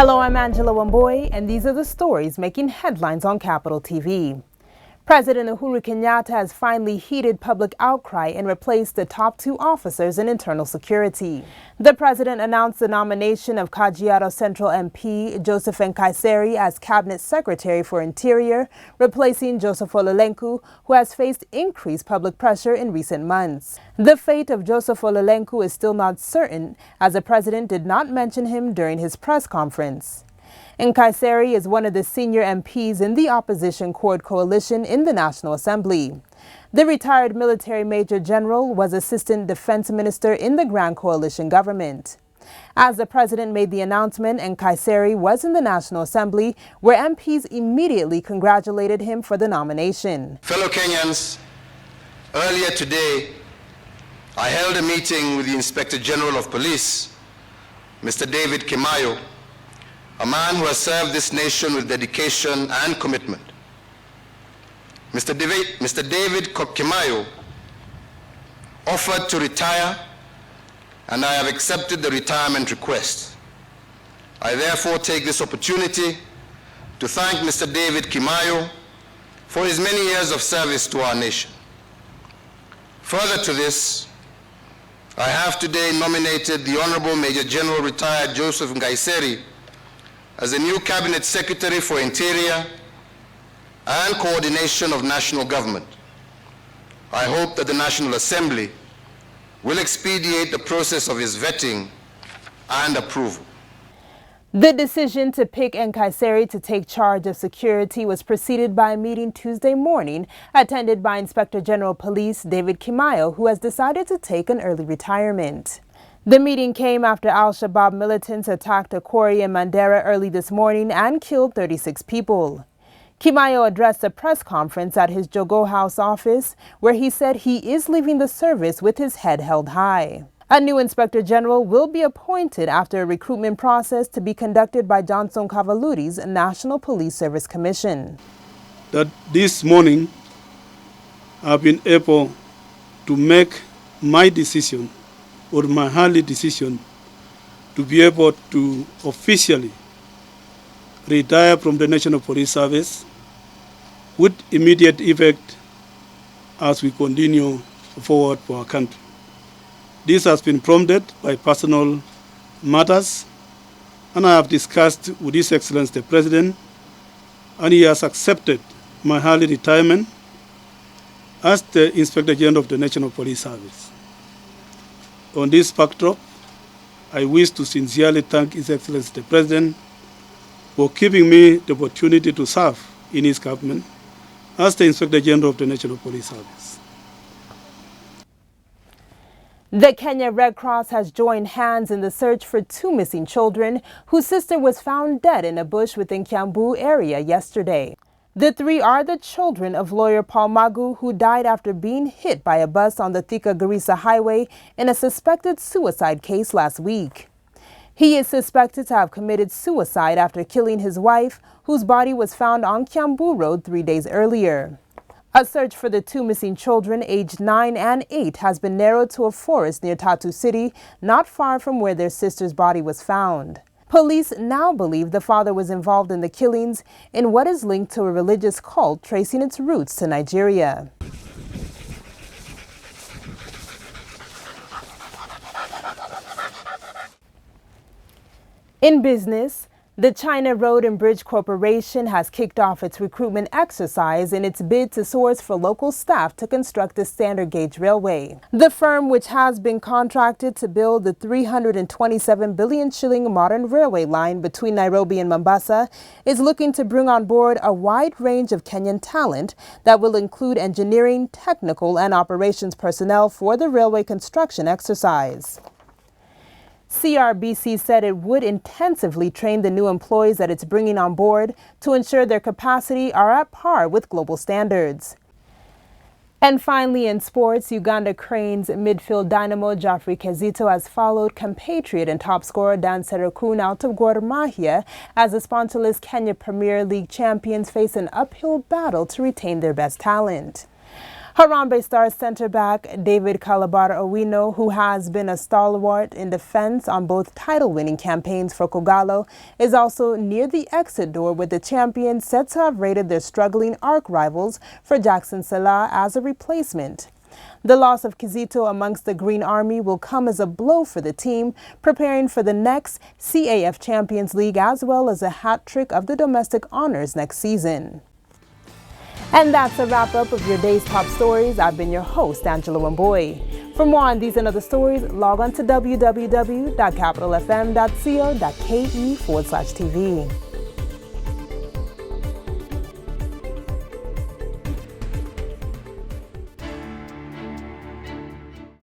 Hello, I'm Angela Wamboy, and these are the stories making headlines on Capitol TV. President Uhuru Kenyatta has finally heeded public outcry and replaced the top two officers in internal security. The president announced the nomination of Kajiado Central MP Joseph Nkaissery as Cabinet Secretary for Interior, replacing Joseph Olelenku, who has faced increased public pressure in recent months. The fate of Joseph Olelenku is still not certain, as the president did not mention him during his press conference. Nkaissery is one of the senior MPs in the opposition Court coalition in the National Assembly. The retired military major general was Assistant Defense Minister in the Grand Coalition government. As the president made the announcement, Nkaissery was in the National Assembly, where MPs immediately congratulated him for the nomination. Fellow Kenyans, earlier today, I held a meeting with the Inspector General of Police, Mr. David Kimaiyo, a man who has served this nation with dedication and commitment. Mr. David Kimaiyo offered to retire, and I have accepted the retirement request. I therefore take this opportunity to thank Mr. David Kimaiyo for his many years of service to our nation. Further to this, I have today nominated the Honorable Major General retired Joseph Nkaissery as the new Cabinet Secretary for Interior and Coordination of National Government. I hope that the National Assembly will expedite the process of his vetting and approval. The decision to pick Nkaissery to take charge of security was preceded by a meeting Tuesday morning attended by Inspector General Police David Kimaiyo, who has decided to take an early retirement. The meeting came after Al-Shabaab militants attacked a quarry in Mandera early this morning and killed 36 people. Kimaiyo addressed a press conference at his Jogo House office, where he said he is leaving the service with his head held high. A new Inspector General will be appointed after a recruitment process to be conducted by Johnson Kavaluri's National Police Service Commission. That this morning I've been able to make my decision, or my early decision, to be able to officially retire from the National Police Service with immediate effect as we continue forward for our country. This has been prompted by personal matters, and I have discussed with His Excellency the President, and he has accepted my early retirement as the Inspector General of the National Police Service. On this backdrop, I wish to sincerely thank His Excellency the President for giving me the opportunity to serve in his government as the Inspector General of the National Police Service. The Kenya Red Cross has joined hands in the search for two missing children whose sister was found dead in a bush within Kiambu area yesterday. The three are the children of lawyer Paul Magu, who died after being hit by a bus on the Thika-Garissa Highway in a suspected suicide case last week. He is suspected to have committed suicide after killing his wife, whose body was found on Kiambu Road 3 days earlier. A search for the two missing children, aged 9 and 8, has been narrowed to a forest near Tatu City, not far from where their sister's body was found. Police now believe the father was involved in the killings in what is linked to a religious cult tracing its roots to Nigeria. In business, the China Road and Bridge Corporation has kicked off its recruitment exercise in its bid to source for local staff to construct the standard gauge railway. The firm, which has been contracted to build the 327 billion shilling modern railway line between Nairobi and Mombasa, is looking to bring on board a wide range of Kenyan talent that will include engineering, technical, and operations personnel for the railway construction exercise. CRBC said it would intensively train the new employees that it's bringing on board to ensure their capacity are at par with global standards. And finally, in sports, Uganda Cranes midfield dynamo Geoffrey Kezito has followed compatriot and top scorer Dan Serekun out of Gor Mahia as the sponsorless Kenya Premier League champions face an uphill battle to retain their best talent. Harambe Stars center back David Calabara Owino, who has been a stalwart in defense on both title-winning campaigns for Kogalo, is also near the exit door, with the champions set to have raided their struggling ARC rivals for Jackson Salah as a replacement. The loss of Kizito amongst the Green Army will come as a blow for the team, preparing for the next CAF Champions League as well as a hat trick of the domestic honors next season. And that's a wrap-up of your day's top stories. I've been your host, Angela Wamboy. For more on these and other stories, log on to www.capitalfm.co.ke/TV.